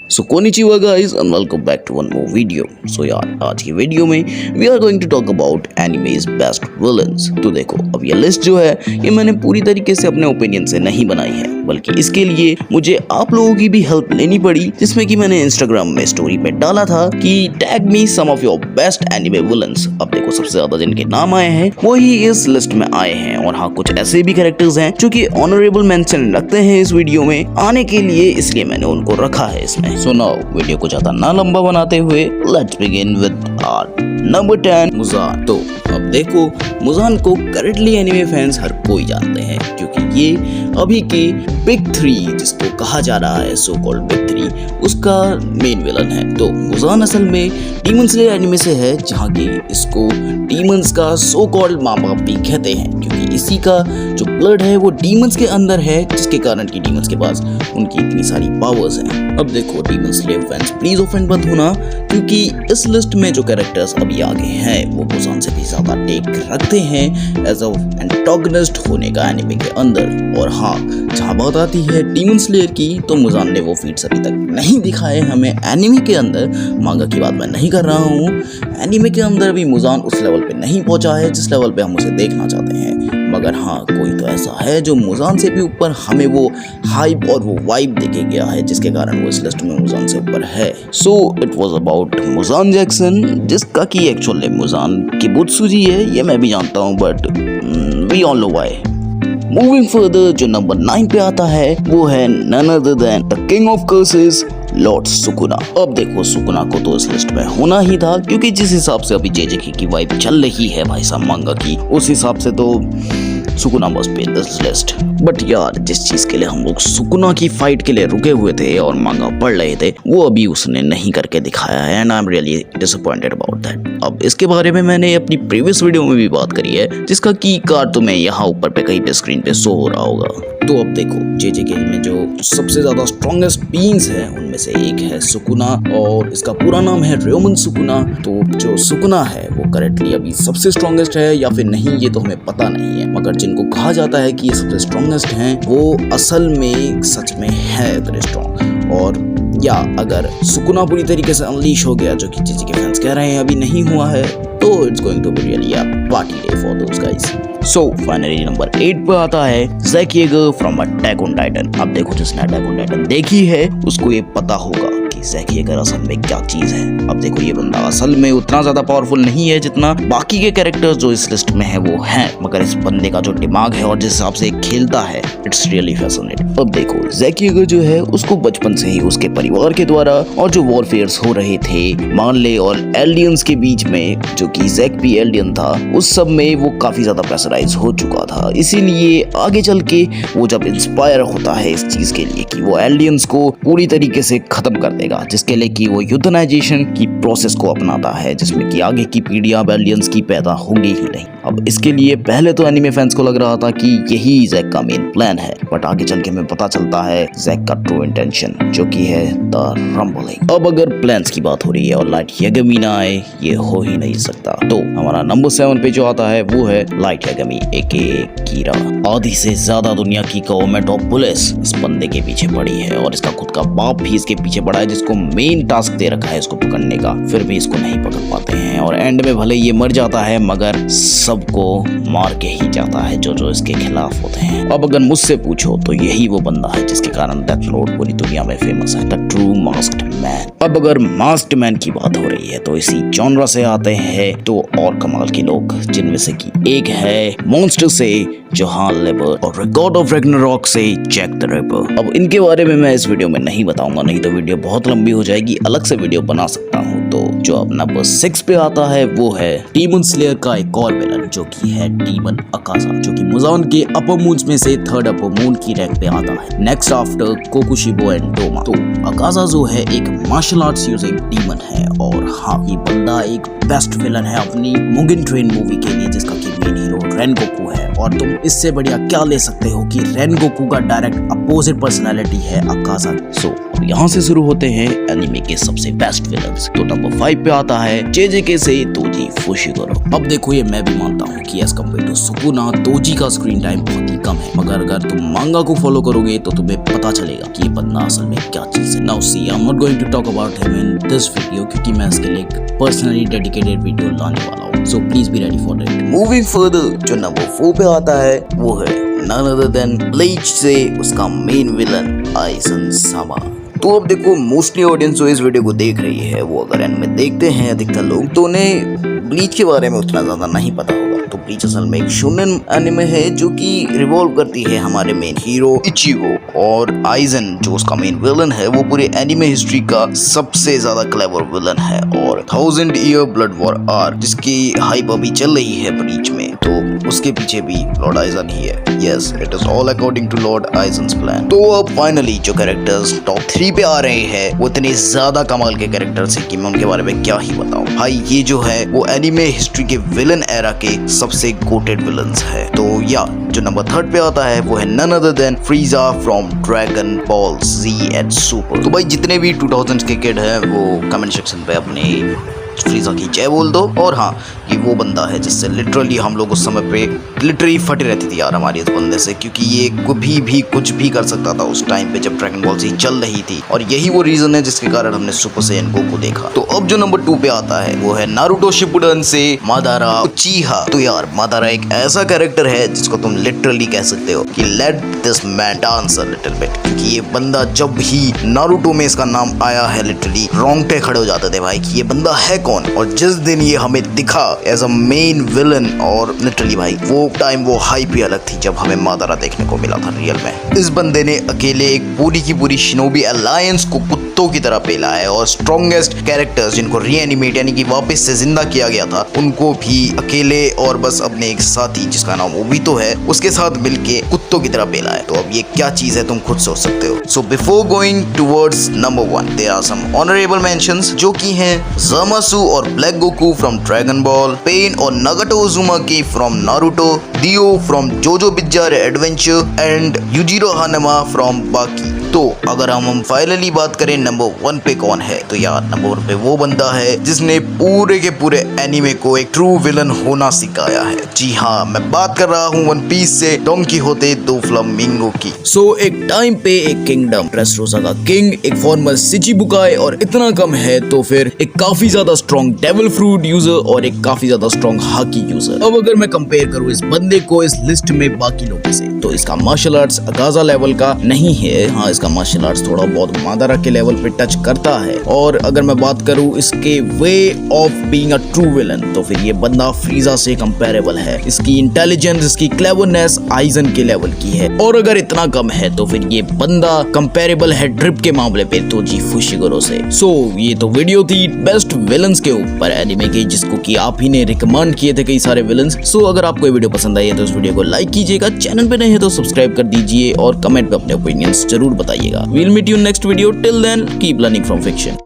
सो कोनिचिवा guys and welcome back to one more video. So यार आज की वीडियो में we are going to talk about anime's best villains. तो देखो अब ये लिस्ट जो है ये मैंने पूरी तरीके से अपने ओपिनियन से नहीं बनाई है, बल्कि इसके लिए मुझे आप लोगों की भी हेल्प लेनी पड़ी, जिसमें कि मैंने इंस्टाग्राम में स्टोरी पे डाला था कि tag me some of your best anime villains. अब देखो सबसे ज्यादा जिनके नाम आए हैं वही इस लिस्ट में आए हैं, और हाँ कुछ ऐसे भी कैरेक्टर्स हैं जो कि ऑनरेबल मेंशन रखते हैं इस वीडियो में आने के लिए, इसलिए मैंने उनको रखा है इसमें। सो नाउ वीडियो को ज्यादा ना लंबा बनाते हुए let's begin with our number 10 Muzan. तो अब देखो मुजान को करेंटली एनिमे फैंस हर कोई जानते हैं, क्योंकि ये अभी के बिग 3 जिसको कहा जा रहा है सो कॉल्ड बिग 3 उसका मेन विलन है। तो मुजान असल में डीमन स्लेयर एनिमे से है, जहाँ की इसको डीमंस का सो कॉल्ड माँ बाप भी कहते हैं, क्योंकि इसी का जो ब्लड है वो डीमंस के अंदर है, जिसके कारण की डीमंस के पास उनकी इतनी सारी पावर्स हैं। अब देखो demon slayer fans please offend मत होना, क्योंकि इस लिस्ट में जो कैरेक्टर्स अभी आगे हैं वो मुजान से भी ज्यादा टेक रखते हैं एज अ एंटागनिस्ट होने का एनिमे के अंदर। और हाँ जहाँ बात आती है डीमन स्लेयर की, तो मुजान ने वो फीट्स अभी तक नहीं दिखाए हमें एनिमे के अंदर। मांगा की बात मैं नहीं कर रहा हूँ, एनिमे के अंदर भी मुजान उस लेवल पे नहीं पहुंचा है जिस लेवल पे हम उसे देखना चाहते हैं। मगर हाँ कोई तो ऐसा है जो मुजान से भी ऊपर हमें वो हाइप और वो वाइब देके गया है, जिसके कारण वो इस लिस्ट में मुजान से ऊपर है। So it was about Muzan Jackson, जिसका की एक्चुअल नेम मुजान किबुत्सुजी है, ये मैं भी जानता हूँ, but we all know why. Moving further जो नंबर 9 पे आता है वो है none other than the king of curses lord Sukuna. अब देखो सुकुना को तो इस लिस्ट में होना ही था, क्योंकि जिस हिसाब से अभी जेजेके की वाइब चल रही है भाई साहब मांगा की, उस हिसाब से तो Sukuna must be in this list. But यार जिस चीज के लिए हम लोग सुकुना की फाइट के लिए रुके हुए थे और मांगा पढ़ रहे थे वो अभी उसने नहीं करके दिखाया है, and I am really disappointed about that. अब इसके बारे में मैंने अपनी प्रीवियस वीडियो में भी बात करी है, जिसका की कार्ड तुम्हें यहाँ ऊपर पे कहीं पे स्क्रीन पे शो हो रहा होगा। तो अब देखो जेजेके में जो सबसे ज्यादा स्ट्रॉन्गेस्ट बीइंग्स है उनमें से एक है सुकुना, और इसका पूरा नाम है रेमन सुकुना। तो जो सुकुना है वो करेंटली अभी सबसे स्ट्रॉन्गेस्ट है या फिर नहीं ये तो हमें पता नहीं है, मगर जिनको कहा जाता है कि ये सबसे स्ट्रॉन्गेस्ट हैं वो असल में सच में है उतने स्ट्रॉन्ग। और या अगर सुकुना पूरी तरीके से अनलीश हो गया, जो कि जेजेके फैंस कह रहे हैं अभी नहीं हुआ है, तो it's going to be really a party day for those guys. So finally number 8 पे आता है Zeke Yeager from Attack on Titan. अब देखो जिसने अटैक ऑन टाइटन देखी है उसको ये पता होगा कि ज़ैक येगर असल में क्या चीज है। अब देखो ये बंदा असल में उतना ज्यादा पावरफुल नहीं है जितना बाकी के कैरेक्टर्स जो इस लिस्ट में है वो हैं, मगर इस बंदे का जो दिमाग है और जिस हिसाब से खेलता है इट्स रियली फैसिनेटिंग। अब देखो ज़ैक येगर जो है उसको बचपन से ही उसके परिवार के द्वारा और जो वॉरफेयर्स हो रहे थे मार्ले और एलियंस के बीच में, जो कि ज़ैक भी एलियन था, उस सब में वो काफी ज्यादा प्रेशराइज हो चुका था। इसीलिए आगे चल के वो जब इंस्पायर होता है इस चीज के लिए कि वो एलियंस को पूरी तरीके से खत्म कर देगा, जिसके लिए कि वो यूथनाइजेशन की प्रोसेस को अपनाता है, जिसमें कि आगे की पीढ़ियां अब एलियंस की पैदा होंगी ही नहीं। अब इसके लिए पहले तो एनिमे फैंस को लग रहा था कि यही ज़ैक का मेन प्लान है, बट आगे चल के हमें पता चलता है ज़ैक का ट्रू इंटेंशन जो कि है द रंबलिंग। अब अगर प्लान्स की बात हो रही है और लाइट यागमी ना आए ये हो ही नहीं सकता, तो हमारा नंबर 7 पे जो आता है वो है लाइट यागमी एके कीरा। आधी से ज्यादा दुनिया की गवर्नमेंट ऑफ पुलिस इस बंदे के पीछे पड़ी है, और इसका खुद का बाप भी इसके पीछे पड़ा है, जिसको मेन टास्क दे रखा है इसको पकड़ने का, फिर भी इसको नहीं पकड़ पाते हैं। और एंड में भले ये मर जाता है मगर सबको मार के ही जाता है जो इसके खिलाफ होते हैं। अब अगर मुझसे पूछो तो यही वो बंदा है जिसके कारण डेथ नोट पूरी दुनिया में फेमस है, द ट्रू मास्क्ड मैन। अब अगर मास्क्ड मैन की बात हो रही है तो इसी जॉनरा से आते हैं तो और कमाल के लोग, जिनमें से की एक है मॉन्स्टर से जोहान लेबर और रिकॉर्ड ऑफ रैग्नारॉक से जैक द रिपर। अब इनके बारे में मैं इस वीडियो में नहीं बताऊंगा, नहीं तो वीडियो बहुत लंबी हो जाएगी, अलग से वीडियो बना सकता हूँ। तो जो अब नंबर 6 पे आता है वो है डीमन स्लेयर का एक और विलन, जो कि है डीमन अकाजा, जो कि मुजान के अपर मून्स में से 3rd अपर मून की रैंक पे आता है, next after Kokushibo and Doma. तो अकाजा जो है एक मार्शल आर्ट्स यूजिंग डीमन है, और हाँ ये बंदा एक बेस्ट विलन है अपनी मुगिन ट्रेन मूवी के लिए, जिसका कि मेन हीरो हीरो रेनगोकू है, और तुम इससे बढ़िया क्या ले सकते हो कि रेनगोकू का डायरेक्ट अपोजिट पर्सनालिटी है अकाजा। सो यहाँ से शुरू होते हैं एनिमे के सबसे बेस्ट विलन्स। तो नंबर 5 पे आता है जेजेके से तोजी फुशिगोरो। अब देखो ये मैं भी मानता हूँ कि as compared to Sukuna Toji का स्क्रीन टाइम बहुत ही कम है, मगर अगर तुम मांगा को फॉलो करोगे तो तुम्हें पता चलेगा कि ये बंदा असल में क्या चीज है। Now see I am not going to talk about him in this video, क्योंकि मैं इसके लिए एक पर्सनली डेडिकेटेड वीडियो लाने वाला हूँ, so please be ready for it. Moving further, जो नंबर 4 पे आता है वो है none other than ब्लीच से उसका मेन विलन आइसन सामा। तो अब देखो मोस्टली ऑडियंस जो इस वीडियो को देख रही है वो अगर एनिमे देखते हैं अधिकतर लोग, तो उन्हें ब्लीच के बारे में उतना ज्यादा नहीं पता होगा। तो ब्लीच असल में एक शोनेन एनिमे है जो कि रिवॉल्व करती है हमारे मेन हीरो इचिगो और आइजन जो उसका मेन विलन है वो पूरे एनिमे हिस्ट्री का सबसे ज्यादा क्लेवर विलन है, और 1000 ईयर ब्लड वॉर आर्क जिसकी हाइप अभी चल रही है ब्लीच में, तो उसके पीछे भी लॉर्ड आइजन ही है। Yes, it is all according to lord Aizen's plan. तो अब फाइनली जो कैरेक्टर्स टॉप 3 पे आ रहे हैं वो इतने ज्यादा कमाल के कैरेक्टर्स हैं कि मैं उनके बारे में क्या ही बताऊं। भाई ये जो है वो एनिमे हिस्ट्री के विलन एरा के सबसे गोटेड विलन्स है। तो या जो नंबर 3 पे आता है वो है none other than Frieza from Dragon Ball Z and Super. तो भाई जितने भी 2000s के किड हैं वो कमेंट सेक्शन पे अपने फ्रीजा की जय बोल दो। और हाँ, ये वो बंदा है जिससे लिटरली हम लोग उस समय पे लिटरली फटी रहती थी यार हमारी इस बंदे से, क्योंकि ये कभी भी कुछ भी कर सकता था उस टाइम पे जब ड्रैगन बॉल जी चल रही थी, और यही वो रीजन है जिसके कारण हमने सुपर सैयन गोकू देखा। तो अब जो नंबर 2 पे आता है वो है नारुतो शिपुडन से मादारा उचिहा। तो यार मादारा एक ऐसा कैरेक्टर है जिसको तुम लिटरली कह सकते हो कि let this man dance a little bit, क्योंकि ये बंदा जब ही नारुतो में इसका नाम आया है लिटरली रोंगटे खड़े हो जाते थे भाई कि ये बंदा है कौन। और जिस दिन ये हमें दिखा एज अ मेन विलन, और लिटरली भाई वो टाइम वो हाइप ही अलग थी जब हमें मादारा देखने को मिला था रियल में। इस बंदे ने अकेले एक पूरी की पूरी शिनोबी अलायंस को कुत्तों की तरह पेला है, और स्ट्रॉन्गेस्ट कैरेक्टर्स जिनको रीएनिमेट यानी कि वापस से जिंदा किया गया था उनको भी अकेले और बस अपने एक साथी जिसका नाम ओबितो है उसके साथ मिलके कुत्तों की तरह पेला है। तो अब ये क्या चीज है तुम खुद सोच सकते हो। So before going towards number 1 there are some honourable mentions जो कि हैं ज़ामासु और Black Goku from Dragon Ball, Pain और Nagato Uzumaki from Naruto, Dio from JoJo Bizarre Adventure and Yujiro Hanma from Baki. तो अगर हम finally बात करें नंबर 1 पे कौन है, तो यार नंबर 1 पे वो बंदा है जिसने पूरे के पूरे एनिमे को एक ट्रू विलन होना सिखाया है। जी हाँ, मैं बात कर रहा हूँ वन पीस से डॉन कीहोते दो फ्लामिंगो की। सो एक टाइम पे एक किंगडम ड्रेसरोसा का किंग एक फॉर्मर शिचिबुकाई और इतना कम है तो फिर एक काफी ज्यादा स्ट्रॉन्ग डेविल फ्रूट यूजर और एक काफी ज्यादा स्ट्रॉन्ग हाकी यूजर। अब अगर मैं कंपेयर करूँ इस बंदे को इस लिस्ट में बाकी लोगों से, तो इसका मार्शल आर्ट्स अकाजा लेवल का नहीं है। हाँ, इसका मार्शल आर्ट्स थोड़ा बहुत मादारा के लेवल पे टच करता है। और अगर मैं बात करूँ इसके way of being a true villain, तो फिर ये बंदा फ्रीजा से कंपेरेबल है। इसकी इंटेलिजेंस, इसकी क्लेवरनेस आइजन के लेवल की है। और अगर इतना कम है तो फिर ये बंदा कंपेरेबल है ड्रिप के मामले पे तोजी फुशिगोरो से। सो ये तो वीडियो थी बेस्ट विलन्स के ऊपर एनिमे के, जिसको कि आप ही ने रिकमेंड किए थे कई सारे विलन्स। सो अगर आपको ये वीडियो पसंद आई है तो इस वीडियो को लाइक कीजिएगा, चैनल पे नए हैं तो सब्सक्राइब कर दीजिए और कमेंट पे अपने ओपिनियंस जरूर बताइएगा। We'll meet you in next video. Till then, keep learning from fiction.